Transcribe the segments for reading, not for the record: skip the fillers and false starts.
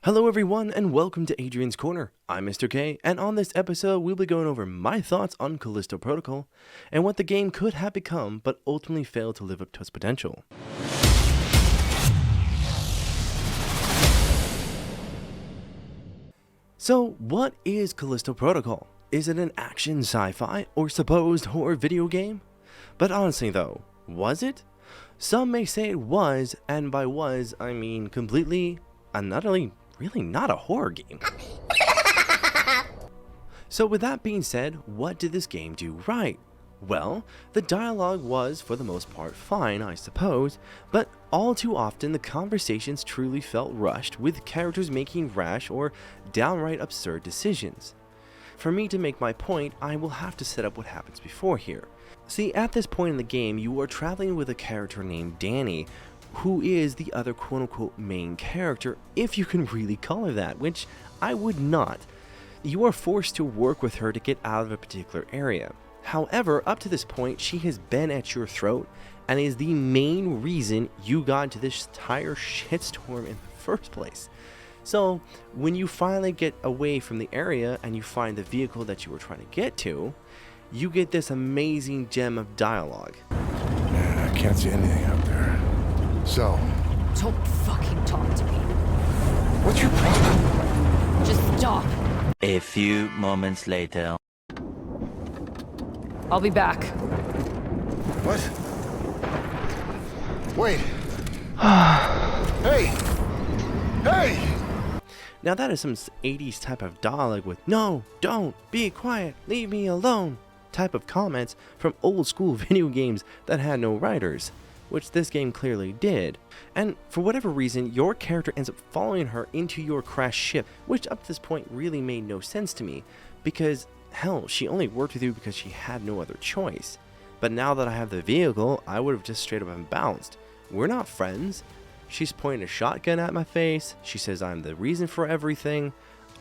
Hello everyone and welcome to Adrian's Corner. I'm Mr.K, and on this episode we'll be going over my thoughts on Callisto Protocol and what the game could have become but ultimately failed to live up to its potential. So what is Callisto Protocol? Is it an action sci-fi or supposed horror video game? But honestly though, was it? Some may say it was, and by was I mean completely and utterly really not a horror game. So with that being said, what did this game do right? Well, the dialogue was for the most part fine, I suppose, but all too often the conversations truly felt rushed, with characters making rash or downright absurd decisions. For me to make my point, I will have to set up what happens before here. See, at this point in the game, you are traveling with a character named Danny, who is the other quote-unquote main character, if you can really call her that, which I would not. You are forced to work with her to get out of a particular area. However, up to this point, she has been at your throat and is the main reason you got into this entire shitstorm in the first place. So, when you finally get away from the area and you find the vehicle that you were trying to get to, you get this amazing gem of dialogue. Man, I can't see anything out there. So, Don't fucking talk to me. what's your problem? Just stop. A few moments later. I'll be back. What? Wait. Hey! Hey! Now that is some 80s type of dialogue with "no, don't, be quiet, leave me alone" type of comments from old school video games that had no writers, which this game clearly did. And for whatever reason, your character ends up following her into your crashed ship, which up to this point really made no sense to me, because hell, she only worked with you because she had no other choice. But now that I have the vehicle, I would have just straight up unbalanced. We're not friends. She's pointing a shotgun at my face. She says I'm the reason for everything.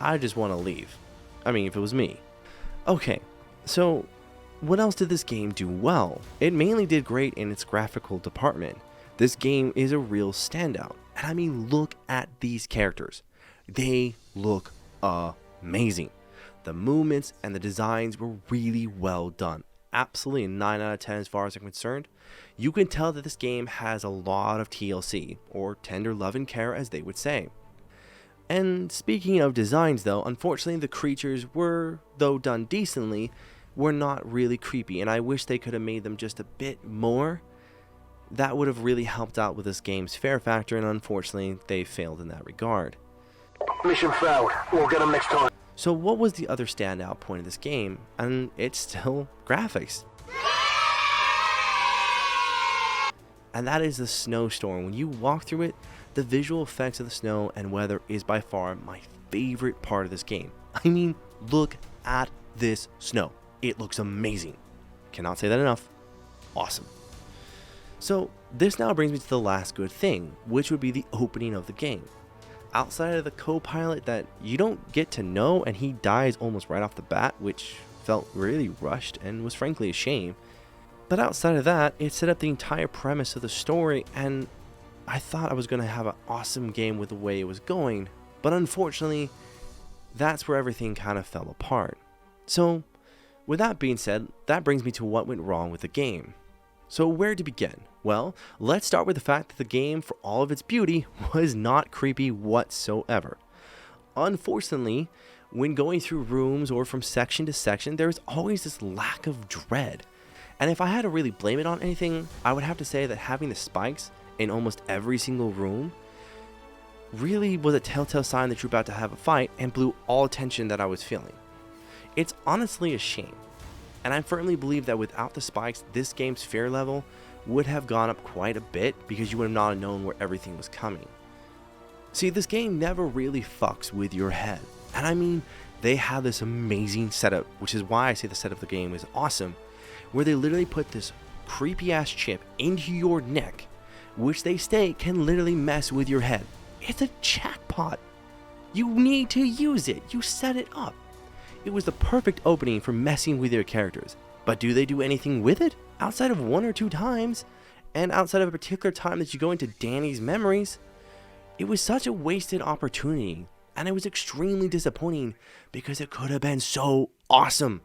I just want to leave. I mean, if it was me. Okay, so what else did this game do well? It mainly did great in its graphical department. This game is a real standout. And I mean, look at these characters. They look amazing. The movements and the designs were really well done. Absolutely a 9 out of 10 as far as I'm concerned. You can tell that this game has a lot of TLC, or tender love and care as they would say. And speaking of designs though, unfortunately the creatures were, though done decently, were not really creepy, and I wish they could have made them just a bit more. That would have really helped out with this game's fear factor, and unfortunately they failed in that regard. Mission failed. We'll get them next time. So what was the other standout point of this game? And it's still graphics. And that is the snowstorm. When you walk through it, the visual effects of the snow and weather is by far my favorite part of this game. I mean, look at this snow. It looks amazing. Cannot say that enough. Awesome. So this now brings me to the last good thing, which would be the opening of the game. Outside of the co-pilot that you don't get to know, and he dies almost right off the bat, which felt really rushed and was frankly a shame. But outside of that, it set up the entire premise of the story, and I thought I was going to have an awesome game with the way it was going, but unfortunately, that's where everything kind of fell apart. So, with that being said, that brings me to what went wrong with the game. So where to begin? Well, let's start with the fact that the game, for all of its beauty, was not creepy whatsoever. Unfortunately, when going through rooms or from section to section, there's always this lack of dread. And if I had to really blame it on anything, I would have to say that having the spikes in almost every single room really was a telltale sign that you're about to have a fight and blew all tension that I was feeling. It's honestly a shame. And I firmly believe that without the spikes, this game's fear level would have gone up quite a bit because you would have not known where everything was coming. See, this game never really fucks with your head. And I mean, they have this amazing setup, which is why I say the setup of the game is awesome, where they literally put this creepy ass chip into your neck, which they state can literally mess with your head. It's a jackpot. You need to use it. You set it up. It was the perfect opening for messing with your characters. But do they do anything with it? Outside of one or two times, and outside of a particular time that you go into Danny's memories, It was such a wasted opportunity, and it was extremely disappointing because it could have been so awesome.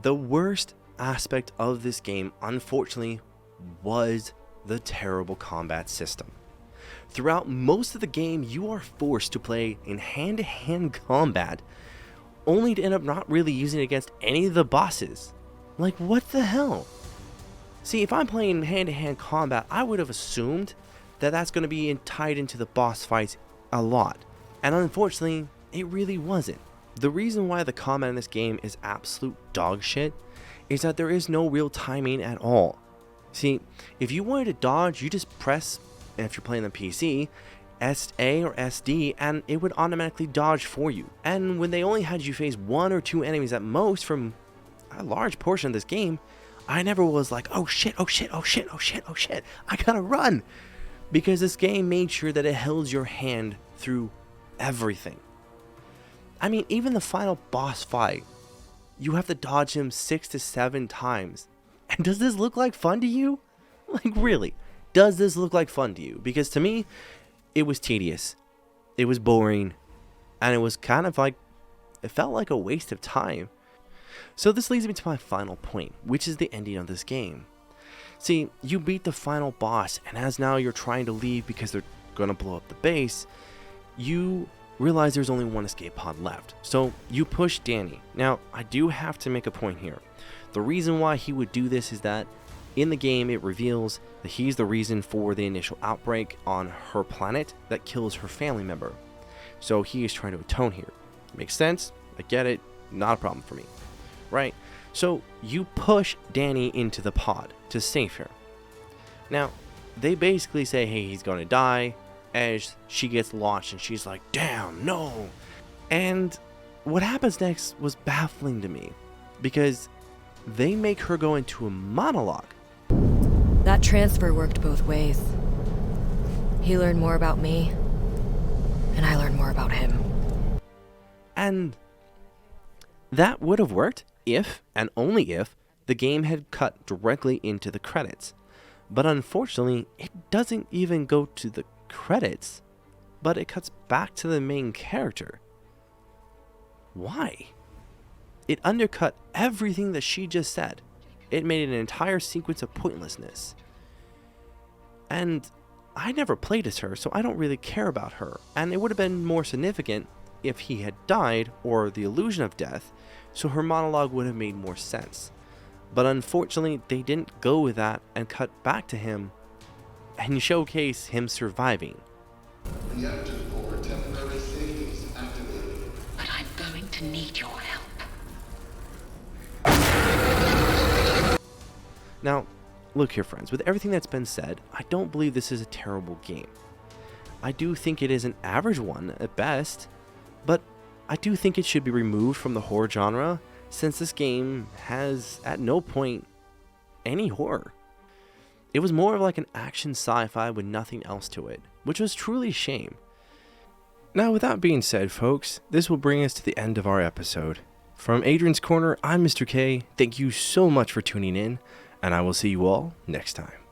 The worst aspect of this game, unfortunately, was the terrible combat system. Throughout most of the game, you are forced to play in hand-to-hand combat, only to end up not really using it against any of the bosses. Like, what the hell? See, if I'm playing hand-to-hand combat, I would have assumed that that's going to be tied into the boss fights a lot. And unfortunately, it really wasn't. The reason why the combat in this game is absolute dog shit is that there is no real timing at all. See, if you wanted to dodge, you just press, and if you're playing on PC, SA or SD, and it would automatically dodge for you. And when they only had you face 1 or 2 enemies at most from a large portion of this game, I never was like, oh shit, oh shit, oh shit, oh shit, oh shit, I gotta run. Because this game made sure that it held your hand through everything. I mean, even the final boss fight, you have to dodge him 6 to 7 times. And does this look like fun to you? Like, really? Does this look like fun to you? Because to me, it was tedious. It was boring. And it was kind of like, it felt like a waste of time. So this leads me to my final point, which is the ending of this game. See, you beat the final boss, and as now you're trying to leave because they're going to blow up the base, you realize there's only one escape pod left. So you push Danny. Now, I do have to make a point here. The reason why he would do this is that in the game it reveals that he's the reason for the initial outbreak on her planet that kills her family member. So he is trying to atone here. Makes sense? I get it. Not a problem for me. Right? So you push Danny into the pod to save her. Now, they basically say, hey, he's going to die, as she gets launched and she's like, damn, no. And what happens next was baffling to me because they make her go into a monologue. That transfer worked both ways. He learned more about me, and I learned more about him. And that would have worked if, and only if, the game had cut directly into the credits. But unfortunately, it doesn't even go to the credits, but it cuts back to the main character. Why? It undercut everything that she just said. It made an entire sequence of pointlessness. And I never played as her, so I don't really care about her. And it would have been more significant if he had died, or the illusion of death, so her monologue would have made more sense. But unfortunately, they didn't go with that and cut back to him and showcase him surviving. Reactor core temporary savings activated. But I'm going to need your help. Now, look here friends, with everything that's been said, I don't believe this is a terrible game. I do think it is an average one at best, but I do think it should be removed from the horror genre, since this game has at no point any horror. It was more of like an action sci-fi with nothing else to it, which was truly a shame. Now with that being said folks, this will bring us to the end of our episode. From Adrian's Corner, I'm Mr. K, thank you so much for tuning in, and I will see you all next time.